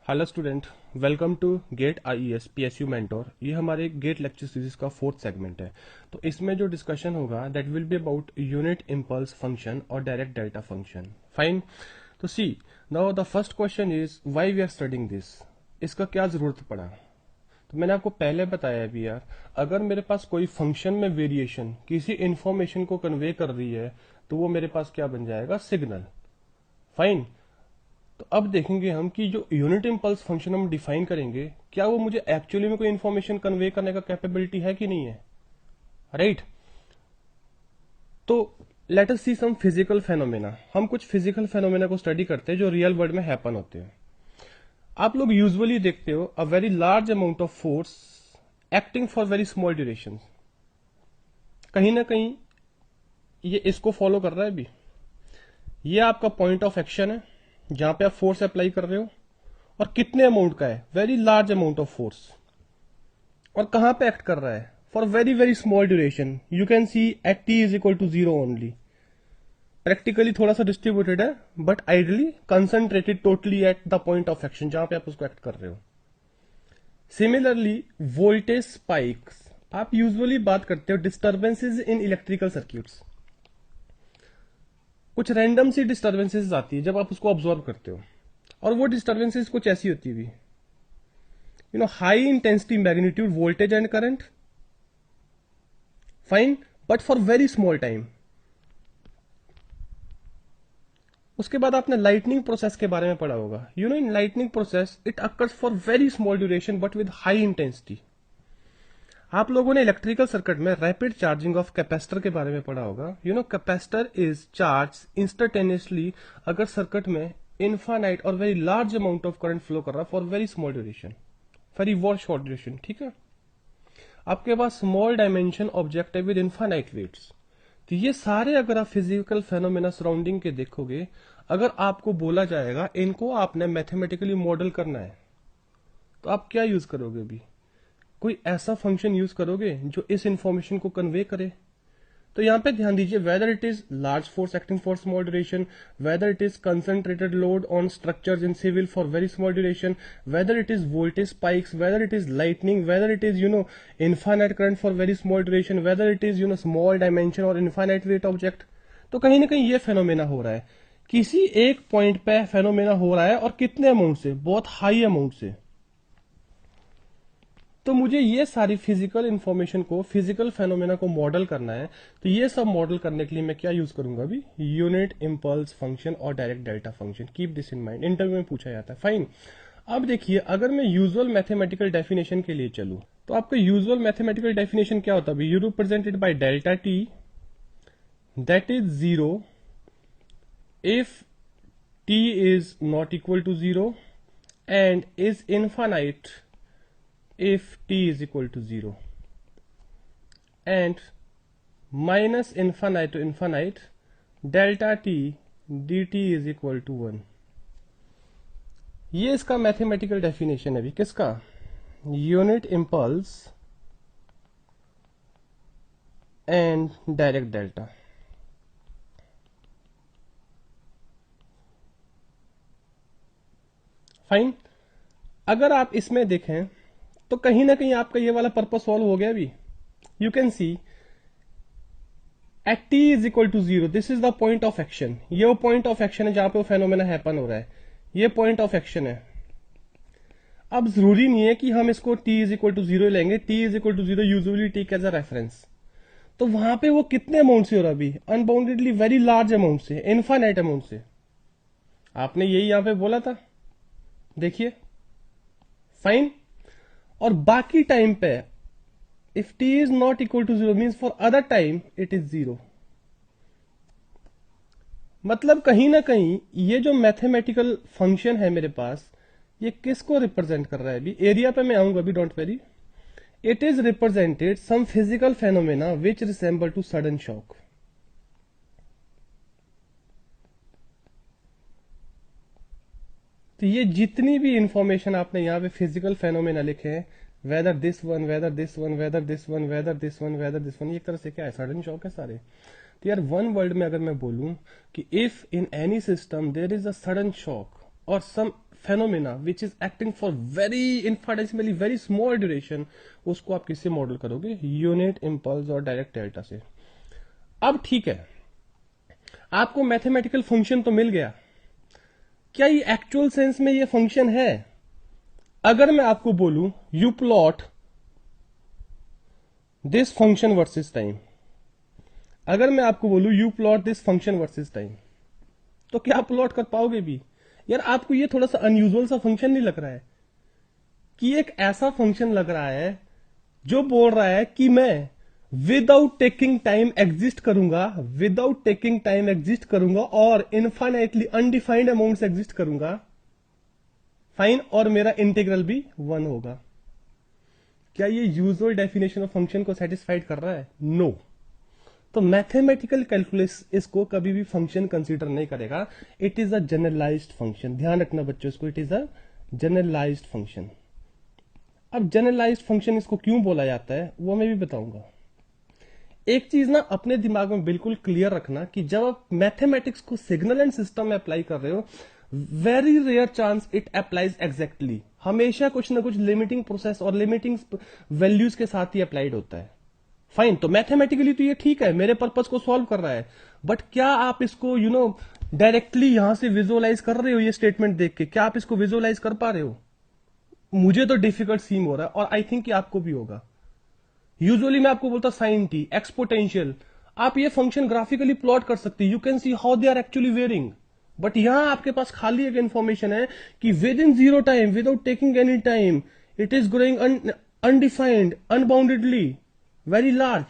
Hello student, welcome to GATE IES PSU mentor. ये हमारे GATE lecture series का fourth segment है। तो इसमें जो डिस्कशन होगा that will be about unit impulse function और डायरेक्ट डेल्टा फंक्शन। फाइन। तो see now the first question is why we are studying this. इसका क्या जरूरत पड़ा। तो मैंने आपको पहले बताया भी यार, अगर मेरे पास कोई फंक्शन में वेरिएशन किसी इंफॉर्मेशन को कन्वे कर रही है तो वो मेरे पास क्या बन जाएगा, सिग्नल। फाइन। तो अब देखेंगे हम कि जो यूनिट इम्पल्स फंक्शन हम डिफाइन करेंगे, क्या वो मुझे एक्चुअली में कोई इंफॉर्मेशन कन्वे करने का कैपेबिलिटी है कि नहीं है, राइट। तो लेट अस सी सम फिजिकल फेनोमेना। हम कुछ फिजिकल फेनोमेना को स्टडी करते हैं जो रियल वर्ल्ड में हैपन होते हैं। आप लोग यूजुअली देखते हो a very large amount of force acting for very small duration. कहीं ना कहीं ये इसको फॉलो कर रहा है भी। ये आपका पॉइंट ऑफ एक्शन है जहां पे आप फोर्स अप्लाई कर रहे हो, और कितने अमाउंट का है, very large amount of force. और कहां पे एक्ट कर रहा है, for very very small duration. You can see at t is equal to zero only. Practically थोड़ा सा डिस्ट्रीब्यूटेड है but ideally concentrated totally at the point of action जहां पे आप उसको एक्ट कर रहे हो। सिमिलरली वोल्टेज स्पाइक्स, आप यूजुअली बात करते हो डिस्टर्बेंसेज इन इलेक्ट्रिकल सर्किट्स। कुछ रैंडम सी डिस्टर्बेंसेज आती है जब आप उसको ऑब्जर्व करते हो, और वो डिस्टर्बेंसेज कुछ ऐसी होती है, high intensity magnitude voltage and current. Fine. But for very small time. उसके बाद आपने लाइटनिंग प्रोसेस के बारे में पढ़ा होगा। In lightning process it occurs for very small duration but with high intensity. आप लोगों ने इलेक्ट्रिकल सर्किट में रैपिड चार्जिंग ऑफ कैपेसिटर के बारे में पढ़ा होगा। कैपेसिटर इज चार्ज इंस्टेंटेनियसली अगर सर्किट में इनफाइनाइट और very large amount of current flow कर रहा है for very small duration, very वॉर शॉर्ट ड्यूरेशन। ठीक है। आपके पास स्मॉल डायमेंशन ऑब्जेक्ट है विद इनफाइनाइट वेट्स। तो ये सारे अगर आप फिजिकल फेनोमेना सराउंडिंग के देखोगे, अगर आपको बोला जाएगा इनको आपने मैथमेटिकली मॉडल करना है, तो आप क्या यूज करोगे अभी, कोई ऐसा फंक्शन यूज करोगे जो इस इंफॉर्मेशन को कन्वे करे। तो यहां पे ध्यान दीजिए, whether it is large force acting for small duration, whether it is concentrated load on structures in civil for very small duration, whether it is voltage spikes, whether it is lightning, whether it is infinite current for very small duration, whether it is small dimension और infinite weight object. तो कहीं ना कहीं ये phenomena हो रहा है, किसी एक पॉइंट पे फेनोमेना हो रहा है, और कितने अमाउंट से, बहुत हाई अमाउंट से। तो मुझे ये सारी फिजिकल इंफॉर्मेशन को, फिजिकल फेनोमेना को मॉडल करना है। तो ये सब मॉडल करने के लिए मैं क्या यूज करूंगा अभी, यूनिट इंपल्स फंक्शन और direct delta function. Keep this in mind, interview में पूछा जाता है। फाइन। अब देखिए, अगर मैं यूजुअल मैथमेटिकल डेफिनेशन के लिए चलूं, तो आपका यूजुअल मैथमेटिकल डेफिनेशन क्या होता है, you represented by delta t that is zero if t is not equal to zero and is infinite if t is equal to 0, and minus infinite to infinite delta t dt is equal to 1। ये इसका mathematical definition है भी, किसका, unit impulse and direct delta. Fine. अगर आप इसमें देखें तो कहीं ना कहीं आपका ये वाला पर्पस सॉल्व हो गया अभी। You can see at t is equal to zero, this is the point of action. ये वो पॉइंट ऑफ एक्शन है जहां पे वो फेनोमेना हैपन हो रहा है, ये पॉइंट ऑफ एक्शन है। अब जरूरी नहीं है कि हम इसको T is equal to zero लेंगे, T is equal to zero usually take as a reference. तो वहां पे वो कितने अमाउंट से हो रहा है अभी, अनबाउंडेडली वेरी लार्ज अमाउंट से, इनफाइनाइट अमाउंट से। आपने यही यहां पे बोला था, देखिए। फाइन। और बाकी टाइम पे if t is not equal to zero means for other time it is zero. मतलब कहीं ना कहीं ये जो मैथमेटिकल फंक्शन है मेरे पास, ये किसको रिप्रेजेंट कर रहा है अभी, एरिया पे मैं आऊंगा अभी, don't worry. It is represented some physical phenomena which resemble to sudden shock. तो ये जितनी भी इंफॉर्मेशन आपने यहां पे फिजिकल फेनोमेना लिखे हैं, whether this one, whether this one, whether this one, whether this one, whether this one, एक तरह से क्या है, सडन शॉक है सारे। तो यार वन वर्ड में अगर मैं बोलूं कि if in any system there is a sudden shock और some phenomena which is acting for very infinitesimally very small duration, उसको आप किससे मॉडल करोगे? यूनिट इंपल्स और डायरेक्ट डेल्टा से। अब ठीक है, आपको मैथमेटिकल फंक्शन तो मिल गया, क्या ये एक्चुअल सेंस में ये फंक्शन है? अगर मैं आपको बोलूं you plot this function versus time, अगर मैं आपको बोलूं you plot this function versus time, तो क्या आप प्लॉट कर पाओगे भी? यार आपको ये थोड़ा सा अनयूजुअल सा फंक्शन नहीं लग रहा है कि एक ऐसा फंक्शन लग रहा है जो बोल रहा है कि मैं विदाउट टेकिंग टाइम एग्जिस्ट करूंगा, विदाउट टेकिंग टाइम एग्जिस्ट करूंगा और इनफाइनाइटली अनडिफाइंड अमाउंट्स एग्जिस्ट करूंगा, फाइन, और मेरा इंटीग्रल भी 1 होगा। क्या ये यूजुअल डेफिनेशन ऑफ फंक्शन को सेटिस्फाइड कर रहा है? नो। तो मैथमेटिकल कैलकुलस इसको कभी भी फंक्शन कंसीडर नहीं करेगा। It is a generalised function, ध्यान रखना बच्चों इसको, it is a generalised function. अब जनरलाइज्ड फंक्शन इसको क्यों बोला जाता है वो मैं भी बताऊंगा। एक चीज ना अपने दिमाग में बिल्कुल क्लियर रखना कि जब आप मैथमेटिक्स को सिग्नल एंड सिस्टम में अप्लाई कर रहे हो, very rare chance it applies exactly, हमेशा कुछ ना कुछ लिमिटिंग प्रोसेस और लिमिटिंग वैल्यूज के साथ ही अप्लाइड होता है। फाइन, तो मैथमेटिकली तो ये ठीक है, मेरे पर्पस को सॉल्व कर रहा है, बट क्या आप इसको डायरेक्टली यहां से विजुअलाइज कर रहे हो? ये स्टेटमेंट देख के क्या आप इसको विजुअलाइज कर पा रहे हो? मुझे तो डिफिकल्ट सीम हो रहा है और आई थिंक कि आपको भी होगा। यूजुअली मैं आपको बोलता साइन टी, एक्सपोटेंशियल, आप ये फंक्शन ग्राफिकली प्लॉट कर सकते, you can see how they are actually varying, but यहां आपके पास खाली एक इंफॉर्मेशन है कि with in zero time, without taking any time, it is growing undefined, unboundedly, very large,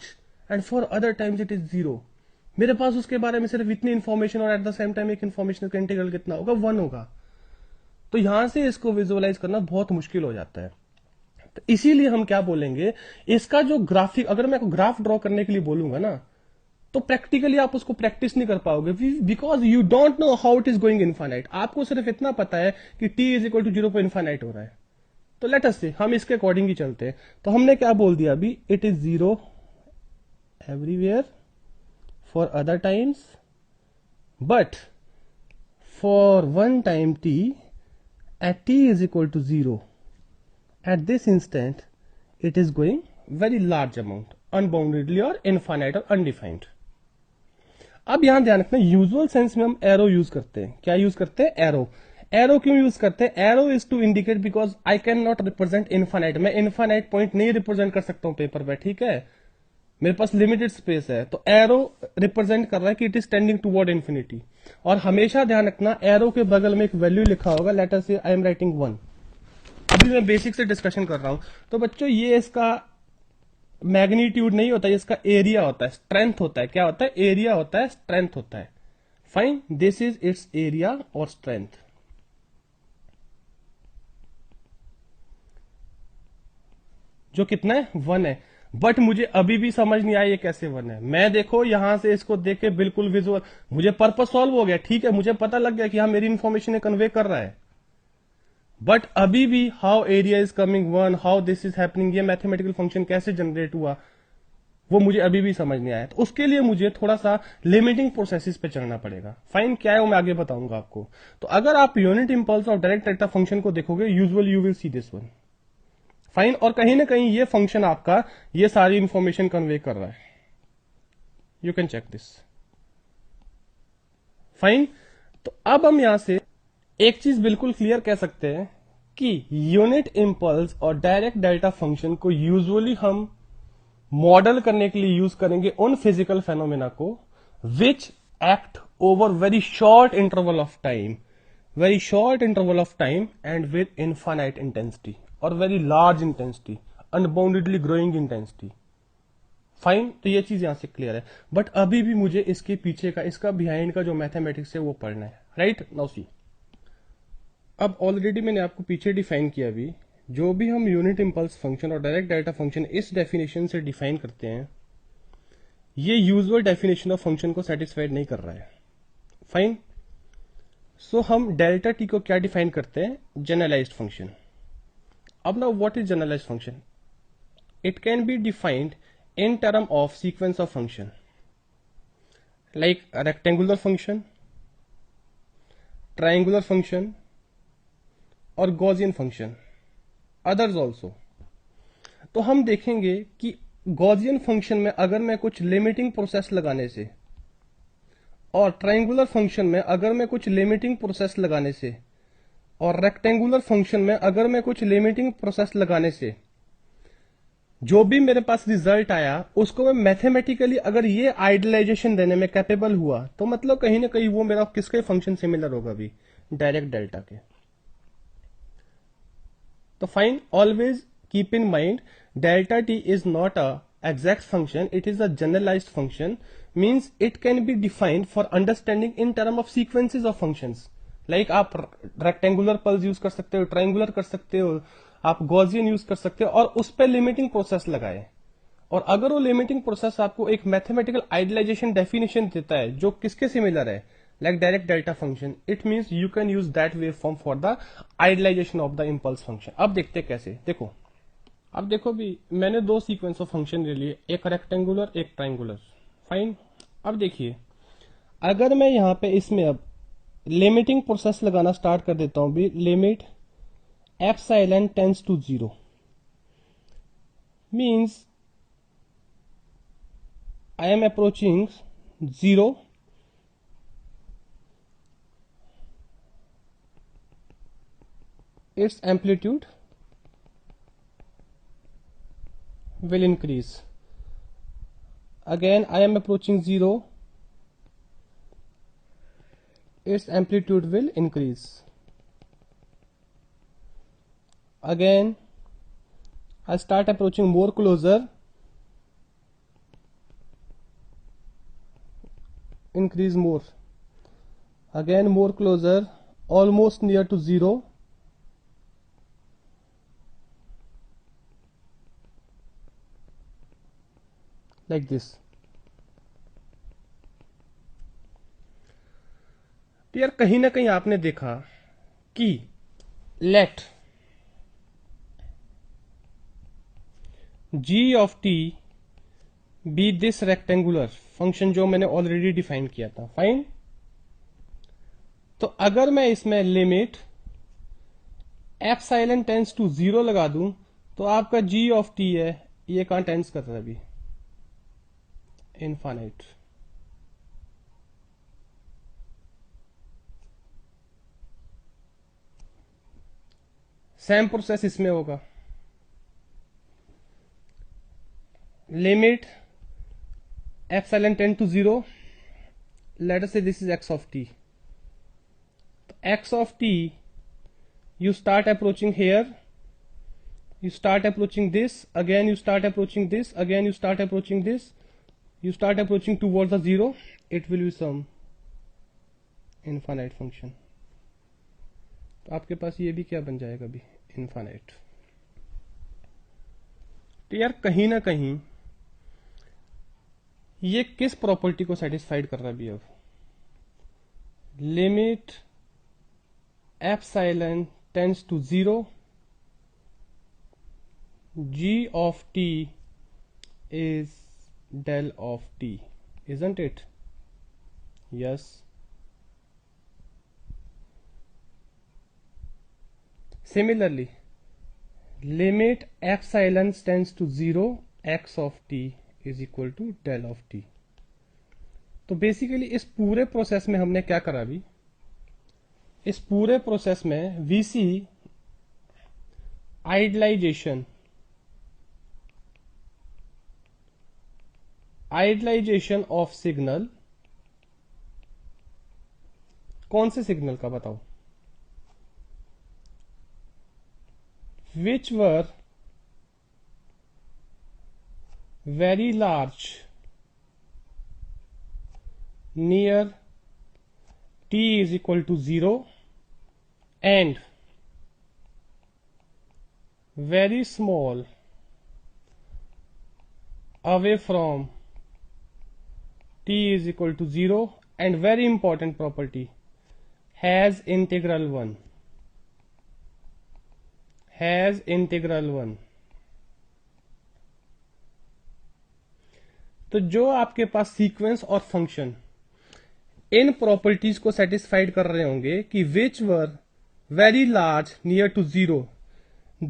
and for other times it is zero. मेरे पास उसके बारे में सिर्फ इतनी इंफॉर्मेशन और एट द सेम टाइम एक इंफॉर्मेशन का इंटीग्रल कितना होगा? 1 होगा। तो यहां से इसको विजुअलाइज करना बहुत मुश्किल हो जाता है। तो इसीलिए हम क्या बोलेंगे, इसका जो ग्राफिक, अगर मैं ग्राफ ड्रॉ करने के लिए बोलूंगा ना, तो प्रैक्टिकली आप उसको प्रैक्टिस नहीं कर पाओगे, because you don't know how it is going infinite. आपको सिर्फ इतना पता है कि t इज इक्वल टू 0 पर इनफाइनाइट हो रहा है। तो लेट अस से हम इसके अकॉर्डिंग ही चलते हैं। तो हमने क्या बोल दिया अभी, it is 0 everywhere for other times, but for one time t at t is equal to 0, at this instant it is going very large amount, unboundedly or infinite or undefined। अब यहां ध्यान रखना, यूजुअल सेंस में हम arrow use करते हैं। क्या use करते हैं? एरो। एरो क्यों यूज करते हैं? Arrow is to indicate, because I can not represent infinite, मैं इनफाइनाइट पॉइंट नहीं रिप्रेजेंट कर सकता हूं पेपर पे, ठीक है, मेरे पास लिमिटेड स्पेस है। तो एरो रिप्रेजेंट कर रहा है कि it is tending toward infinity. और हमेशा ध्यान रखना, एरो के बगल में एक वैल्यू लिखा होगा, लेट अस से आई एम राइटिंग 1। अभी मैं बेसिक से डिस्कशन कर रहा हूं। तो बच्चों ये इसका मैग्नीट्यूड नहीं होता, इसका एरिया होता है, स्ट्रेंथ होता है। क्या होता है? एरिया होता है, स्ट्रेंथ होता है। Fine, this is it's area और स्ट्रेंथ। जो कितना है? 1 है। बट मुझे अभी भी समझ नहीं आया ये कैसे 1 है। मैं देखो यहां से इसको देख के बिल्कुल विजुअल, मुझे पर्पस सॉल्व हो गया, ठीक है, मुझे पता लग गया कि हाँ मेरी इंफॉर्मेशन कन्वे कर रहा है, बट अभी भी how area is coming 1, how this is happening, ये मैथमेटिकल फंक्शन कैसे जनरेट हुआ, वो मुझे अभी भी समझ नहीं आया। तो उसके लिए मुझे थोड़ा सा लिमिटिंग प्रोसेसेस पे चलना पड़ेगा। फाइन, क्या है वो मैं आगे बताऊंगा आपको। तो अगर आप यूनिट इंपल्स और डायरेक्ट डेल्टा फंक्शन को देखोगे, usually you will see this one. Fine, और कहीं ना कहीं ये फंक्शन आपका ये सारी इंफॉर्मेशन कन्वे कर रहा है, you can check this. Fine, तो अब हम यहां से एक चीज बिल्कुल क्लियर कह सकते हैं कि यूनिट इंपल्स और डायरेक्ट डेल्टा फंक्शन को यूजुअली हम मॉडल करने के लिए यूज करेंगे उन फिजिकल फेनोमेना को which act over very short interval of time, very short interval of time and with infinite intensity और very large intensity, unboundedly growing intensity. Fine, तो ये चीज यहां से क्लियर है, बट अभी भी मुझे इसके पीछे का, इसका बिहाइंड का जो मैथमेटिक्स है वो पढ़ना है। राइट, नाउ सी, अब ऑलरेडी मैंने आपको पीछे डिफाइन किया, अभी जो भी हम यूनिट इंपल्स फंक्शन और डायरेक्ट डेल्टा फंक्शन इस डेफिनेशन से डिफाइन करते हैं, ये यूजुअल डेफिनेशन ऑफ फंक्शन को सेटिस्फाइड नहीं कर रहा है। फाइन, सो हम डेल्टा टी को क्या डिफाइन करते हैं? Generalised function. अब ना what is generalised function? It can be defined in term of sequence of function like a rectangular function, triangular function, और गॉसियन फंक्शन, अदर्स ऑल्सो। तो हम देखेंगे कि गॉसियन फंक्शन में अगर मैं कुछ लिमिटिंग प्रोसेस लगाने से, और ट्रायंगुलर फंक्शन में अगर मैं कुछ लिमिटिंग प्रोसेस लगाने से, और रेक्टेंगुलर फंक्शन में अगर मैं कुछ लिमिटिंग प्रोसेस लगाने से जो भी मेरे पास रिजल्ट आया उसको मैं मैथमेटिकली अगर ये आइडियलाइजेशन देने में कैपेबल हुआ, तो मतलब कहीं ना कहीं वो मेरा किसके फंक्शन सिमिलर होगा भी, डायरेक्ट डेल्टा के। तो fine, always keep in mind delta T is not a exact function, it is a generalized function, means it can be defined for understanding in term of sequences of functions, like आप rectangular pulse use कर सकते हो, triangular कर सकते हो, आप Gaussian use कर सकते हो, और उस पर लिमिटिंग प्रोसेस लगाए। और अगर वो लिमिटिंग प्रोसेस आपको एक मैथमेटिकल आइडियलाइजेशन डेफिनेशन देता है जो किसके सिमिलर है, like direct delta function, it means you can use that wave form for the idealisation of the impulse function. अब देखते कैसे, देखो अब देखो भी, मैंने दो सीक्वेंस ऑफ फंक्शन ले लिए, एक रेक्टेंगुलर एक ट्रायंगुलर। फाइन, अब देखिए अगर मैं यहां पे इसमें अब लिमिटिंग प्रोसेस लगाना स्टार्ट कर देता हूं भी, limit epsilon tends to 0 means I am approaching 0, its amplitude will increase. Again I am approaching 0, its amplitude will increase. Again I start approaching more closer, increase more. Again more closer, almost near to 0, like this. तो यार कहीं ना कहीं आपने देखा कि let g of t be this rectangular function जो मैंने ऑलरेडी डिफाइन किया था। फाइन, तो अगर मैं इसमें लिमिट एप्सिलॉन टेंड्स टू 0 लगा दूं, तो आपका g ऑफ t है, ये कहां टेंड्स कर रहा है अभी, इनफाइनाइट। सेम प्रोसेस इसमें होगा, limit epsilon tend to 0, let us say this is x of t, तो x of t you start approaching here, you start approaching this, again you start approaching this, again you start approaching this, you start approaching towards the 0, it will be some infinite function। तो आपके पास ये भी क्या बन जाएगा अभी, infinite. तो यार कहीं ना कहीं ये किस प्रॉपर्टी को सेटिस्फाइड कर रहा है अभी, अब limit epsilon tends to 0, g of t is del of t, isn't it? Yes. Similarly, limit epsilon tends to 0, x of t is equal to del of t। तो बेसिकली इस पूरे process में हमने क्या करा अभी, इस पूरे प्रोसेस में we see idealisation of signal. कौन से सिग्नल का बताओ, which were very large near t is equal to 0 and very small away from t is equal to 0, and very important property, has integral 1, has integral 1। तो जो आपके पास sequence और function in properties को satisfied कर रहे होंगे कि विच वर very large near to 0.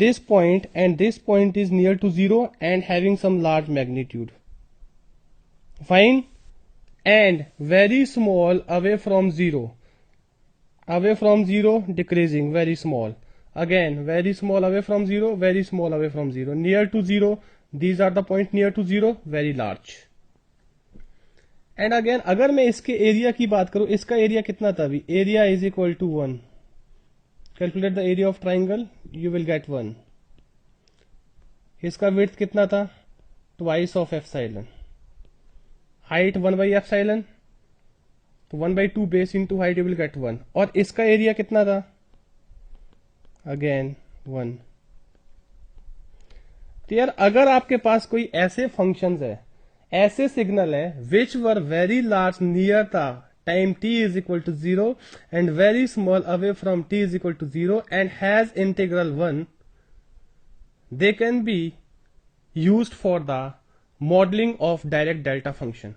This point and this point is near to 0 and having some large magnitude. Fine. And very small away from 0. Away from 0 decreasing, very small. Again very small away from 0, very small away from 0. Near to 0, these are the point near to 0, very large. And again अगर मैं इसके area की बात करूं, इसका area कितना था अभी, area is equal to 1. Calculate the area of triangle, you will get 1. इसका विड्थ कितना था, ट्वाइस ऑफ एप्सिलॉन. हाइट 1/एप्सिलॉन, तो 1/2 base into height, you will get 1. और इसका एरिया कितना था, अगेन 1. तो यार अगर आपके पास कोई ऐसे फंक्शंस है, ऐसे सिग्नल है which were very large near the time t is equal to 0 and very small away from t is equal to 0 and has integral 1, they can be used for the modeling of direct delta function.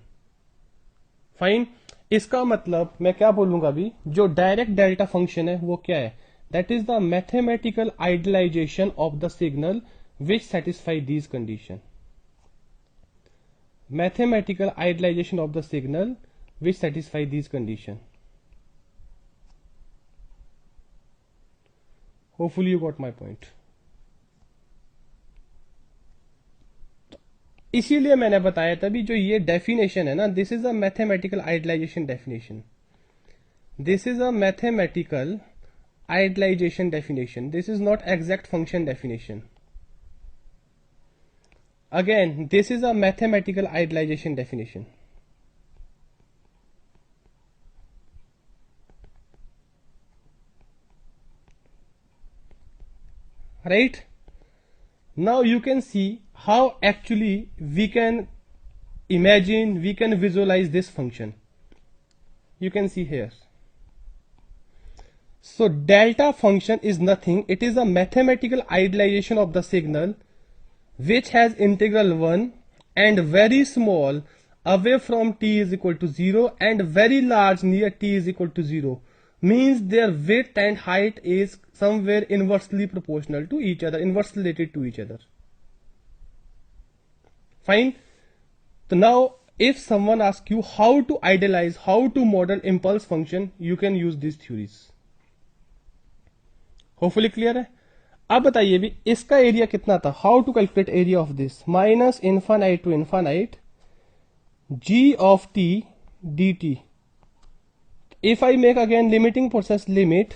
Fine. इसका मतलब मैं क्या बोलूंगा अभी, जो direct delta function है वो क्या है, that is the mathematical idealisation of the signal which satisfy these condition. Mathematical idealization of the signal which satisfy these condition. Hopefully you got my point. इसीलिए मैंने बताया तभी जो ये डेफिनेशन है ना, this is a mathematical idealisation definition. This is a mathematical idealisation definition. This is not exact function definition. Again, this is a mathematical idealization definition. Right? Now you can see how actually we can imagine, we can visualize this function. You can see here. So delta function is nothing. It is a mathematical idealization of the signal which has integral 1 and very small away from t is equal to 0 and very large near t is equal to 0, means their width and height is somewhere inversely proportional to each other, inversely related to each other. Fine. So now if someone asks you how to idealize, how to model impulse function, you can use these theories. Hopefully clear है. अब बताइए भी इसका area कितना था, how to calculate area of this, minus infinite to infinite g of t d t. If I make again limiting process limit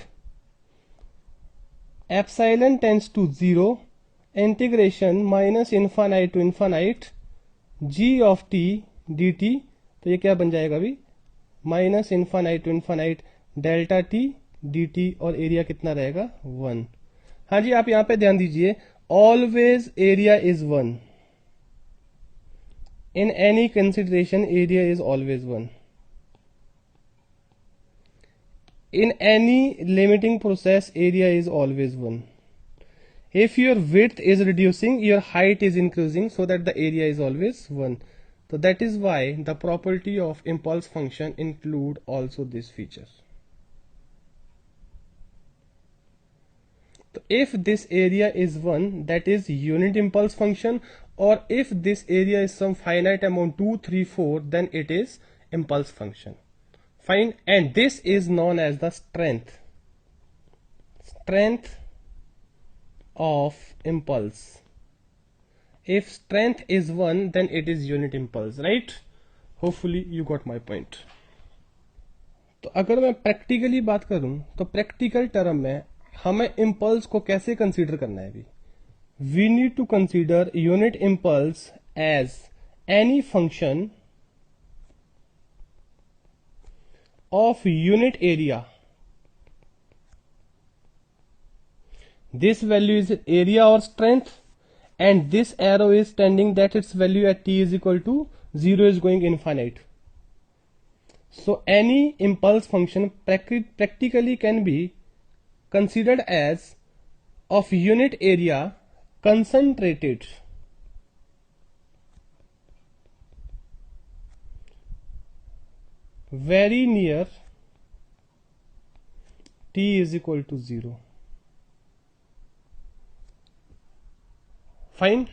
epsilon tends to 0 integration minus infinite to infinite g of t d t. तो ये क्या बन जाएगा अभी, minus infinite to infinite delta t d t, और area कितना रहेगा 1. हाँ जी, आप यहां पे ध्यान दीजिए, always area is 1. In any consideration area is always 1. In any limiting process area is always 1. if your width is reducing, your height is increasing, so that the area is always 1. So that is why the property of impulse function include also this feature. So if this area is 1, that is unit impulse function, or if this area is some finite amount 2, 3, 4, then it is impulse function. Fine. And this is known as the strength of impulse. If strength is 1, then it is unit impulse, right? Hopefully you got my point. तो अगर मैं practically बात करूं तो practical term में हमें impulse को कैसे कंसीडर करना है? We need to consider unit impulse as any function of unit area. This value is area or strength, and this arrow is tending that its value at t is equal to 0 is going infinite. So any impulse function practically can be considered as of unit area concentrated very near t t is equal to 0। Fine.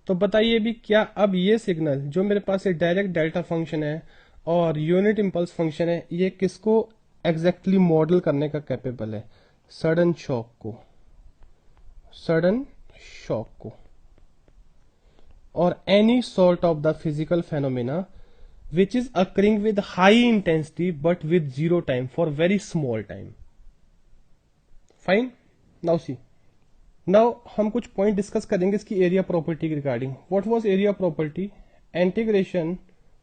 तो बताइए भी क्या अब ये signal जो मेरे पास एक direct delta function है और यूनिट इंपल्स फंक्शन है, ये किसको एग्जैक्टली मॉडल करने का कैपेबल है? सडन शॉक को, सडन शॉक को, और any sort of the physical phenomena which is occurring with high intensity but with zero time for very small time. Fine. Now see. Now हम कुछ point discuss करेंगे इसकी area property regarding. What was area property? Integration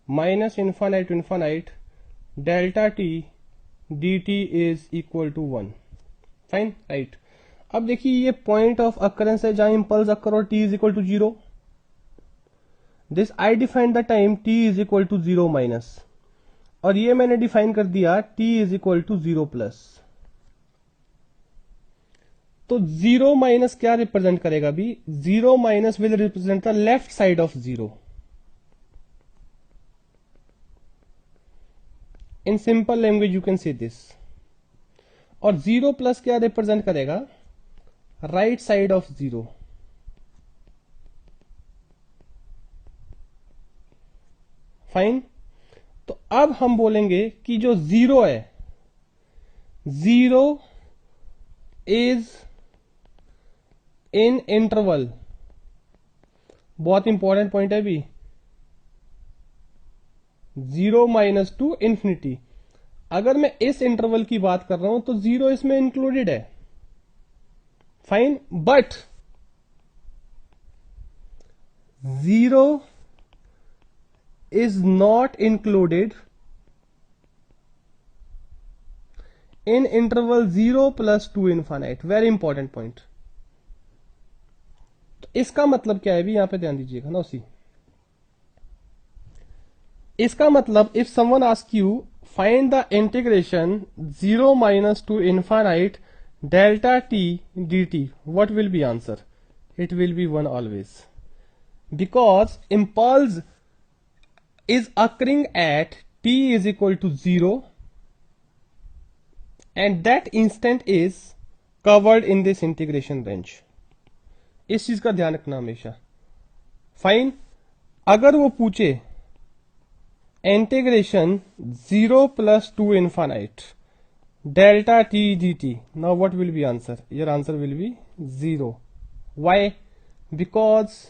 minus infinite to infinite delta t d t is equal to 1। Fine, right. अब देखिए ये point of occurrence है जहां impulse occur और t is equal to 0। This I define the time t is equal to 0 minus, और ये मैंने define कर दिया t is equal to 0 plus. तो 0 माइनस क्या रिप्रेजेंट करेगा भी? 0 minus will represent the left side of 0। In simple language you can say this. और 0 प्लस क्या रिप्रेजेंट करेगा? Right side of 0। फाइन। तो अब हम बोलेंगे कि जो 0 है, 0 इज इन इंटरवल। बहुत इंपॉर्टेंट पॉइंट है भी, 0 माइनस टू इंफिनिटी। अगर मैं इस इंटरवल की बात कर रहा हूं तो 0 इसमें इंक्लूडेड है। Fine, but 0 is not included in interval 0 plus 2 infinite। Very important point. तो इसका मतलब क्या है भी, यहां पे ध्यान दीजिएगा ना। सी, इसका मतलब if someone ask you find the integration 0 minus to infinite delta t d T, what will be answer? It will B 1 always, because impulse is occurring at t is equal to 0 and that instant is covered in this integration range। इस चीज का ध्यान रखना हमेशा। Fine. अगर वो पूछे integration 0 plus two infinite delta t d T, now what will be answer? Your answer will be 0। Why? Because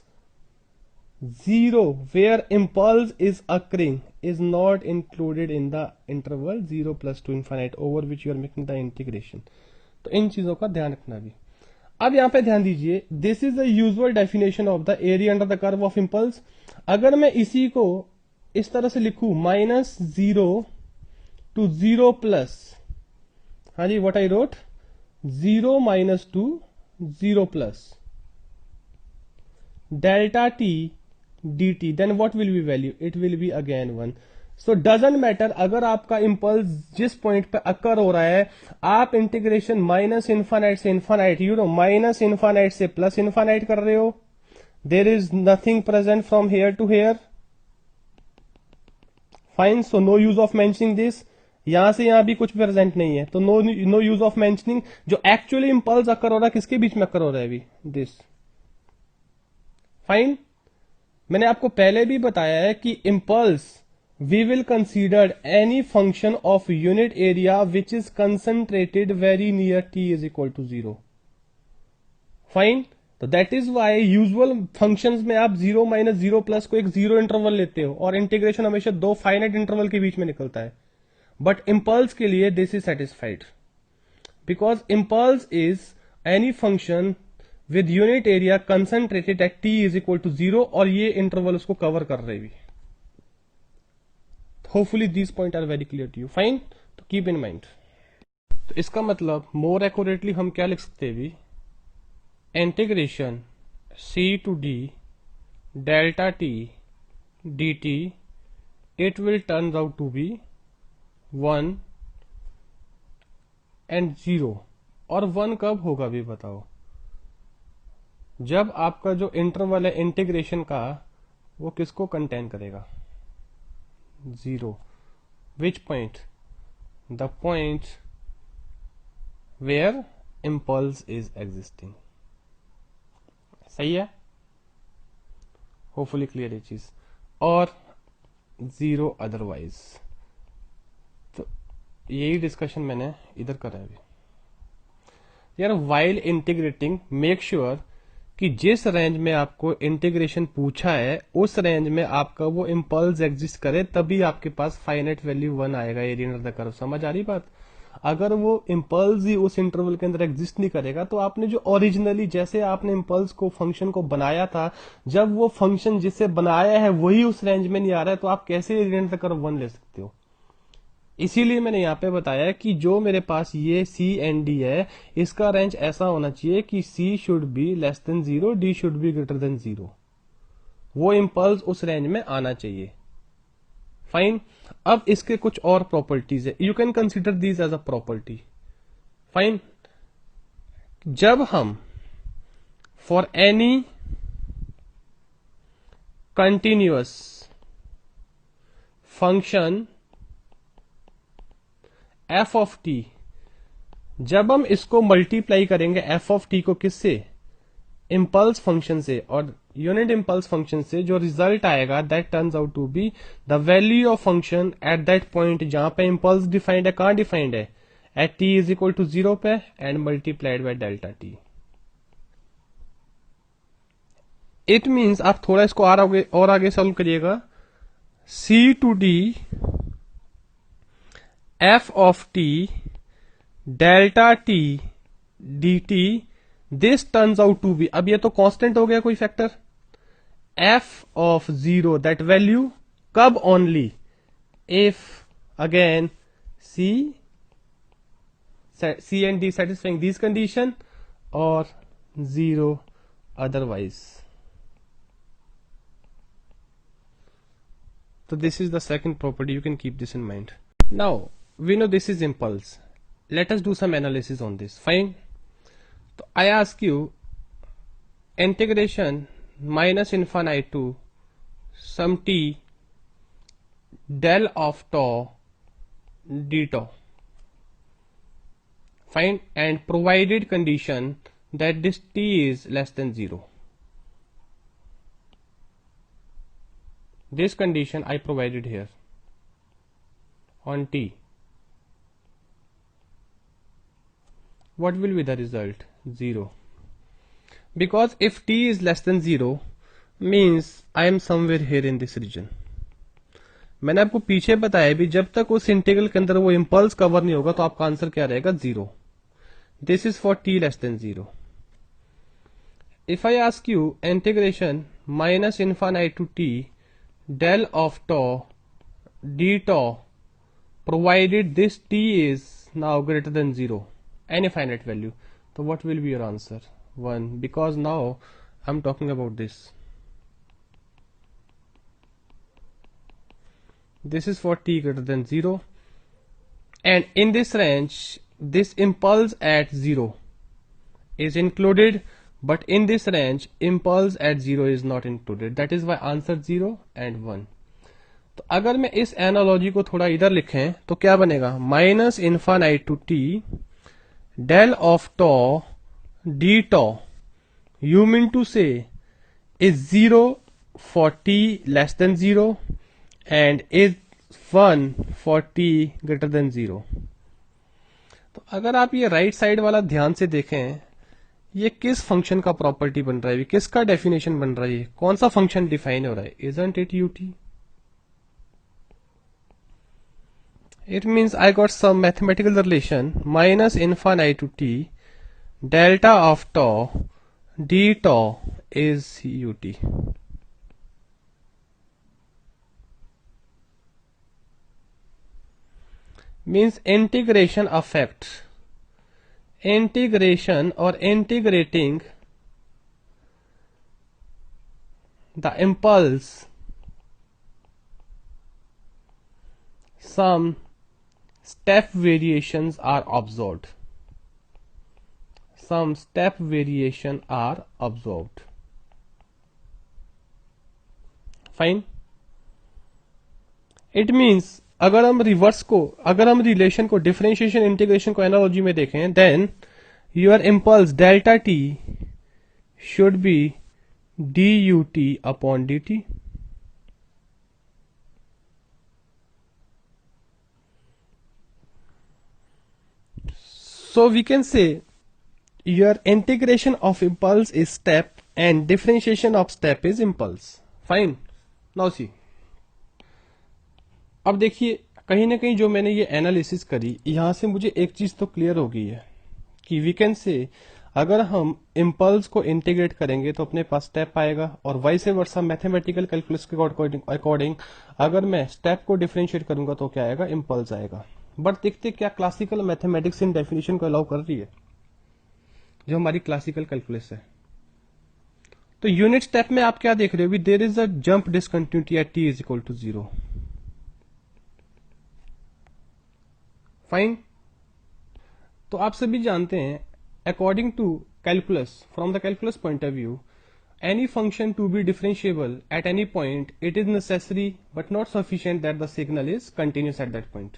0 where impulse is occurring is not included in the interval 0 plus 2 infinite over which you are making the integration। तो इन चीजों का ध्यान रखना भी। अब यहां पे ध्यान दीजिए, this is the usual definition of the area under the curve of impulse. अगर मैं इसी को इस तरह से लिखूं माइनस 0 टू 0 प्लस, हाँ जी, what I wrote? 0 minus to 0 plus delta T dt, then what will be value? It will be again 1। so doesn't matter अगर आपका इंपल्स जिस पॉइंट पे अकर हो रहा है, आप इंटीग्रेशन माइनस इन्फानाइट से infinite, you know, minus infinite से प्लस इन्फानाइट कर रहे हो, there is nothing present from here to here. Fine, so no use of mentioning this. यहां से यहां भी कुछ प्रेजेंट नहीं है, तो नो यूज ऑफ मेंशनिंग। जो एक्चुअली इंपल्स अकर हो रहा है, किसके बीच में अकर हो रहा है अभी? दिस। फाइन। मैंने आपको पहले भी बताया है कि impulse we will consider any function of unit area which is concentrated very near T is equal to 0। Fine. तो that is why usual functions में आप 0 माइनस 0 प्लस को एक 0 इंटरवल लेते हो और इंटीग्रेशन हमेशा 2 फाइनाइट इंटरवल के बीच में निकलता है। बट इंपल्स के लिए this is satisfied, because impulse is any function with unit area concentrated at t is equal to 0, और ये इंटरवल उसको कवर कर रहे भी। Hopefully these point are very clear to you. Fine, तो कीप इन माइंड। तो इसका मतलब मोर एक्यूरेटली हम क्या लिख सकते हैं भी? Integration c to d delta t dt, it will turn out to be 1 and 0। और 1 कब होगा भी बताओ? जब आपका जो इंटरवल है इंटीग्रेशन का, वो किसको कंटेन करेगा? 0। Which point? The point where impulse is existing. सही है, होपफुली क्लियर ये चीज। और जीरो अदरवाइज, तो यही डिस्कशन मैंने इधर करा है अभी। यार वाइल इंटीग्रेटिंग मेक श्योर कि जिस रेंज में आपको इंटीग्रेशन पूछा है उस रेंज में आपका वो इम्पल्स एग्जिस्ट करे, तभी आपके पास फाइनाइट वैल्यू 1 आएगा एरिया अंडर द कर्व। समझ आ रही बात? अगर वो इम्पल्स ही उस इंटरवल के अंदर एग्जिस्ट नहीं करेगा तो आपने जो ओरिजिनली जैसे आपने इम्पल्स को फंक्शन को बनाया था, जब वो फंक्शन जिसे बनाया है वही उस रेंज में नहीं आ रहा है, तो आप कैसे एरिया अंडर द कर्व 1 ले सकते हो? इसीलिए मैंने यहां पे बताया कि जो मेरे पास ये सी एंड डी है, इसका रेंज ऐसा होना चाहिए कि C should be less than 0, D should be greater than 0। वो इम्पल्स उस रेंज में आना चाहिए। फाइन। अब इसके कुछ और प्रॉपर्टीज है, you can consider these as a property. Fine. जब हम for any continuous function f of t, जब हम इसको मल्टीप्लाई करेंगे एफ ऑफ टी को किससे? इम्पल्स फंक्शन से, और यूनिट इम्पल्स फंक्शन से जो रिजल्ट आएगा that turns out to be the value of function at that point जहां पे इम्पल्स डिफाइंड है। कहां डिफाइंड है? At t is equal to 0 पे and multiplied by delta t. It means आप थोड़ा इसको और आगे सॉल्व करिएगा। See to d f of t delta t d t, this turns out to be, अब ये तो कांस्टेंट हो गया कोई factor, f of 0 that value कब? Only if again c and d satisfying this condition और 0 otherwise. So this is the second property, you can keep this in mind. Now we know this is impulse, let us do some analysis on this. Fine. So I ask you integration minus infinite to some t del of tau d tau. Fine. And provided condition that this t is less than 0. This condition I provided here on t. What will be the result? 0. Because if t is less than 0 means I am somewhere here in this region. मैंने आपको पीछे बताया भी, जब तक उस integral के अंदर वो इम्पल्स कवर नहीं होगा तो आपका आंसर क्या रहेगा? 0. This is for t less than 0. If I ask you integration minus infinite to t del of tau d tau provided this t is now greater than 0, any finite value, so what will be your answer? 1, because now I'm talking about this. This is for t greater than 0, and in this range this impulse at 0 is included, but in this range impulse at 0 is not included, that is why answer 0 and 1. तो अगर मैं इस analogy को थोड़ा इधर लिखें तो क्या बनेगा? Minus infinite to t del of tau d tau, you mean to say is 0 for t less than 0 and is 1 for t greater than 0. तो अगर आप ये राइट साइड वाला ध्यान से देखें, ये किस फंक्शन का प्रॉपर्टी बन रहा है, किसका डेफिनेशन बन रहा है, कौन सा फंक्शन डिफाइन हो रहा है? Isn't it u t? It means I got some mathematical relation minus infinite to t delta of tau d tau is u t. Means integration अफेक्ट, integration or integrating the impulse, some step variations are observed. Some step variation are observed. Fine. It means अगर हम relation को, differentiation integration को analogy में देखें, then your impulse delta t should be d u t upon d t. So we can say your integration of impulse is step and differentiation of step is impulse. Fine. Now see. अब देखिए, कहीं ना कहीं जो मैंने ये analysis करी, यहां से मुझे एक चीज तो क्लियर हो गई है कि वी कैन से अगर हम इम्पल्स को इंटीग्रेट करेंगे तो अपने पास स्टेप आएगा, और वाइस वर्सा मैथमेटिकल कैलकुलस के अकॉर्डिंग अगर मैं स्टेप को डिफरेंशिएट करूंगा तो क्या आएगा, इम्पल्स आएगा. बट देखते क्या क्लासिकल मैथमेटिक्स इन डेफिनेशन को अलाउ कर रही है, जो हमारी क्लासिकल कैलकुलस है. तो यूनिट स्टेप में आप क्या देख रहे हो, there is a jump discontinuity at t is equal to 0. Fine. तो आप सभी जानते हैं, according to calculus, from the calculus point of view, any function to be differentiable at any point, it is necessary but not sufficient that the signal is continuous at that point.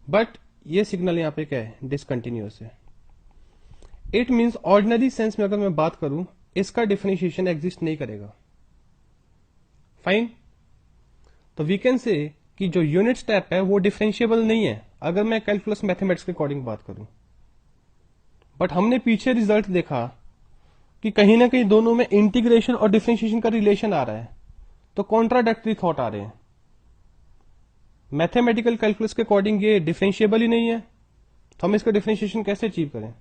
But ये signal यहां पे क्या है, discontinuous है. It means ordinary sense में अगर मैं बात करूं, इसका डिफरेंशिएशन एग्जिस्ट नहीं करेगा. फाइन. तो वी कैन से कि जो यूनिट स्टेप है वो डिफरेंशिएबल नहीं है अगर मैं कैलकुलस मैथमेटिक्स के अकॉर्डिंग बात करूं. बट हमने पीछे रिजल्ट देखा कि कहीं ना कहीं दोनों में इंटीग्रेशन और डिफरेंशिएशन का रिलेशन आ रहा है, तो कॉन्ट्राडिक्टरी थॉट आ रहे हैं. मैथमेटिकल कैलकुलस के अकॉर्डिंग ये डिफरेंशिएबल ही नहीं है, तो हम इसका डिफरेंशिएशन कैसे अचीव करें.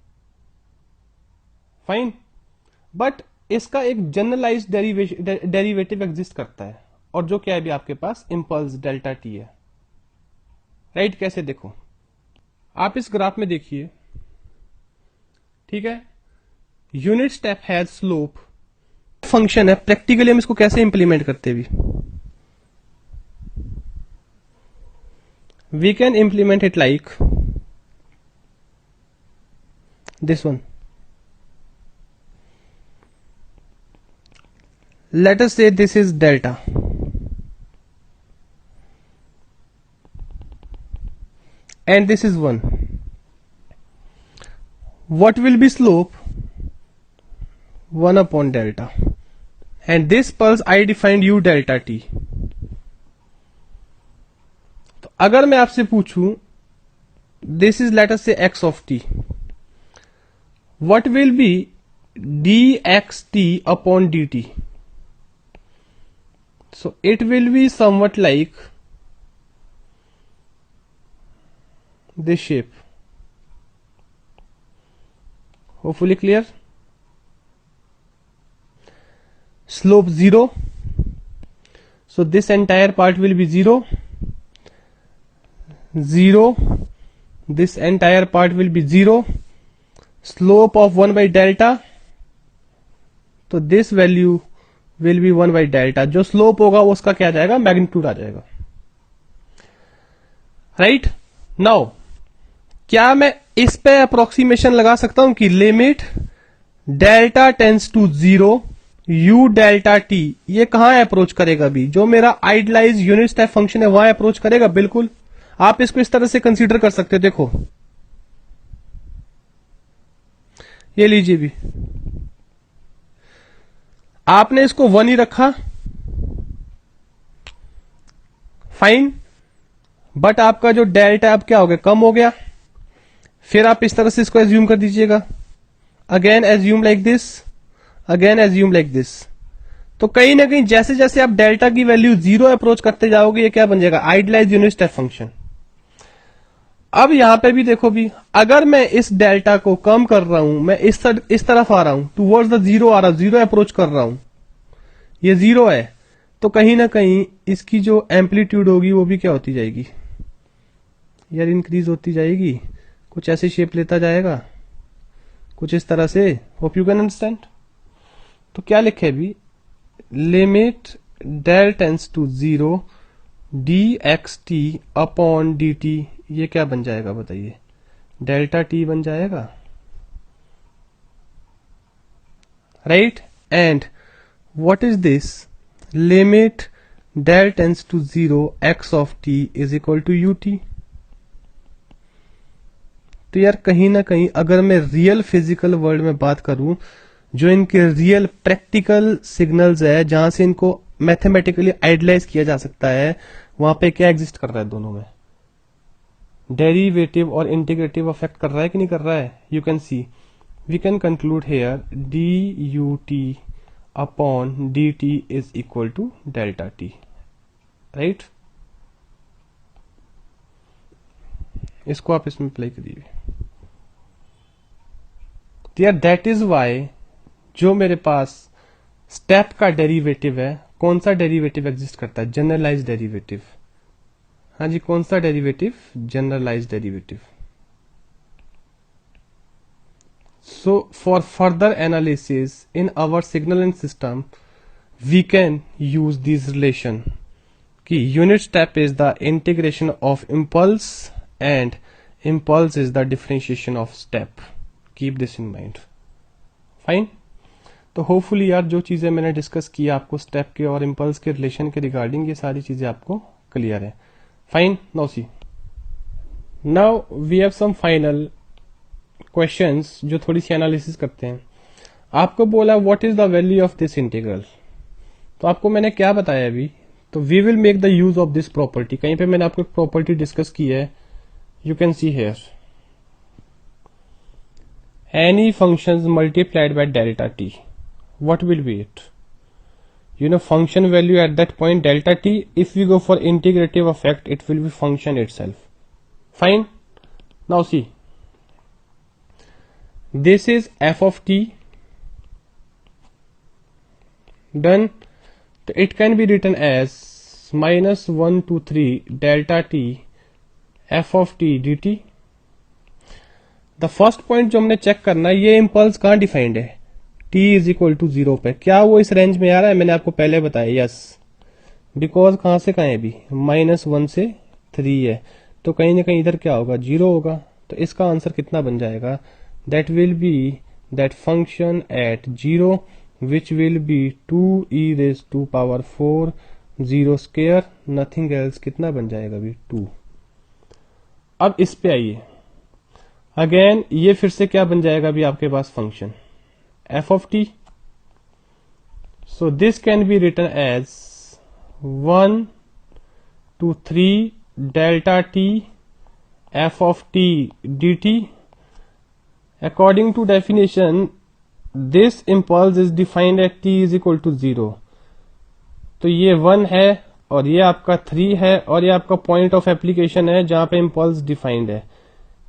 फाइन. बट इसका एक जनरलाइज्ड डेरिवेटिव एग्जिस्ट करता है, और जो क्या है भी आपके पास इम्पल्स डेल्टा टी है. राइट. कैसे देखो, आप इस ग्राफ में देखिए, ठीक है. Unit step has slope function है. प्रैक्टिकली हम इसको कैसे इंप्लीमेंट करते भी, we can implement it like this one. Let us say this is delta, and this is 1. What will be slope? 1 upon delta, and this pulse I defined u delta t. अगर मैं आपसे पूछूं, this is late us से x of T, what will be D x t upon d T. So it will be somewhat like this shape. Hopefully clear. Slope 0, so this entire part will be 0. 0, this entire part will be 0. Slope of 1 by delta, तो this value will be 1 by delta. जो slope होगा उसका क्या आ जाएगा, magnitude आ जाएगा. Right. Now क्या मैं इस पे अप्रोक्सीमेशन लगा सकता हूं कि limit delta tends to 0 u delta t, ये कहां अप्रोच करेगा भी, जो मेरा आइडियलाइज यूनिट स्टेप फंक्शन है वहां अप्रोच करेगा. बिल्कुल आप इसको इस तरह से कंसीडर कर सकते हो. देखो ये लीजिए भी, आपने इसको 1 ही रखा. फाइन. बट आपका जो डेल्टा अब क्या हो गया, कम हो गया. फिर आप इस तरह से इसको एज्यूम कर दीजिएगा. Again assume like this, again assume like this. तो कहीं ना कहीं जैसे जैसे आप डेल्टा की वैल्यू 0 अप्रोच करते जाओगे, ये क्या बन जाएगा, आइडियलाइज यूनिट स्टेप फंक्शन. अब यहां पे भी देखो भी, अगर मैं इस डेल्टा को कम कर रहा हूं, मैं इस तरफ आ रहा हूं, टूवर्ड्स द 0 आ रहा हूं, 0 अप्रोच कर रहा हूं, ये 0 है, तो कहीं ना कहीं इसकी जो एम्पलीट्यूड होगी वो भी क्या होती जाएगी यार, इंक्रीज होती जाएगी. कुछ ऐसे शेप लेता जाएगा, कुछ इस तरह से. Hope you can understand. तो क्या लिखे भी, limit del tends to 0 d x t upon d t, ये क्या बन जाएगा बताइए, डेल्टा टी बन जाएगा. Right. And what is this, limit del tends to 0 x of t is equal to ut। तो यार कहीं ना कहीं अगर मैं रियल फिजिकल वर्ल्ड में बात करूं, जो इनके रियल प्रैक्टिकल सिग्नल्स है जहां से इनको मैथमेटिकली आइडियलाइज किया जा सकता है, वहां पे क्या एग्जिस्ट कर रहा है? दोनों में डेरिवेटिव और इंटीग्रेटिव अफेक्ट कर रहा है कि नहीं कर रहा है? You can see, we can conclude here dut upon dt is equal to delta t, right? इसको आप इसमें अप्लाई करिए। तो यार दैट इज वाई जो मेरे पास स्टेप का डेरिवेटिव है, कौन सा डेरिवेटिव एग्जिस्ट करता है? Generalize derivative. हाँ जी, कौन सा derivative? Generalize derivative. So for further analysis in our signal and system we can use this relation कि unit step is the integration of impulse and impulse is the differentiation of step. Keep this in mind. Fine. तो hopefully यार जो चीजें मैंने discuss की आपको step के और इम्पल्स के रिलेशन के रिगार्डिंग, ये सारी चीजें आपको क्लियर है। Fine. Now see, now we have some final questions जो थोड़ी सी एनालिसिस करते हैं। आपको बोला what is the value of this integral, तो आपको मैंने क्या बताया अभी? तो we will make the use of this property. कहीं पे मैंने आपको प्रॉपर्टी डिस्कस की है, you can see here, any function multiplied by delta t, what will be it? You know function value at that point delta t. If we go for integrative effect, it will be function itself. Fine. Now see, this is f of t. Done. It can be written as minus 1 to 3 delta t f of t dt. The first point जो हमने check करना है, ये impulse कहाँ defined है? t is equal to 0 पे। क्या वो इस रेंज में आ रहा है? मैंने आपको पहले बताया यस, बिकॉज कहां से कहां है अभी? -1 से 3 है, तो कहीं ना कहीं इधर क्या होगा? 0 होगा। तो इसका आंसर कितना बन जाएगा? That will be that function at 0 which will be 2e raise to power 4 0 square nothing else. कितना बन जाएगा अभी? 2। अब इस पे आइए अगेन, ये फिर से क्या बन जाएगा अभी आपके पास? Function f of t. So this can be written as 1 to 3 delta t f of t dt. According to definition, this impulse is defined at t is equal to 0. तो ये 1 है और ये आपका 3 है और ये आपका पॉइंट ऑफ एप्लीकेशन है जहां पे इम्पल्स डिफाइंड है।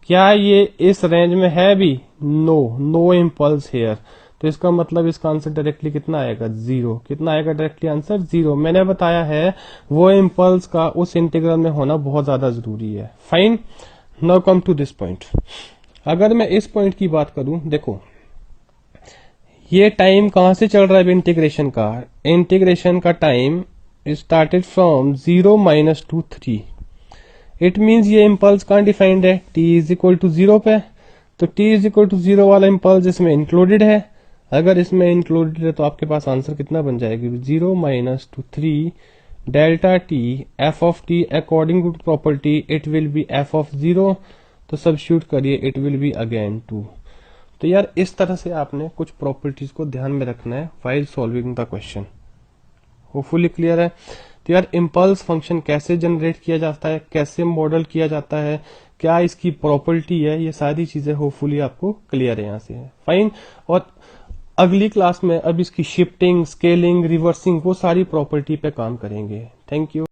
क्या ये इस रेंज में है भी? No impulse here. तो इसका मतलब इसका आंसर डायरेक्टली कितना आएगा? 0। कितना आएगा डायरेक्टली आंसर? 0। मैंने बताया है वो इम्पल्स का उस इंटीग्रल में होना बहुत ज्यादा जरूरी है। Fine. Now come to this point. अगर मैं इस पॉइंट की बात करूं, देखो ये टाइम कहां से चल रहा है इंटीग्रेशन का? इंटीग्रेशन का time started from 0 - 2 3। It means ये इम्पल्स कहां डिफाइंड है? t इज इक्वल टू 0 पे। तो t इज इक्वल टू 0 वाला इम्पल्स इसमें इंक्लूडेड है। अगर इसमें इंक्लूडेड है तो आपके पास आंसर कितना बन जाएगी? 0 - 2 3 delta T f of t according to property it will be f of 0। तो सब्स्टिट्यूट करिए, इट विल बी अगेन 2। तो यार इस तरह से आपने कुछ प्रॉपर्टीज को ध्यान में रखना है while solving the question. Hopefully clear है। तो यार इम्पल्स फंक्शन कैसे जनरेट किया जाता है, कैसे मॉडल किया जाता है, क्या इसकी प्रॉपर्टी है, ये सारी चीजें होपफुली आपको क्लियर है यहाँ से। फाइन। और अगली क्लास में अब इसकी शिफ्टिंग, स्केलिंग, रिवर्सिंग, वो सारी प्रॉपर्टी पे काम करेंगे। Thank you.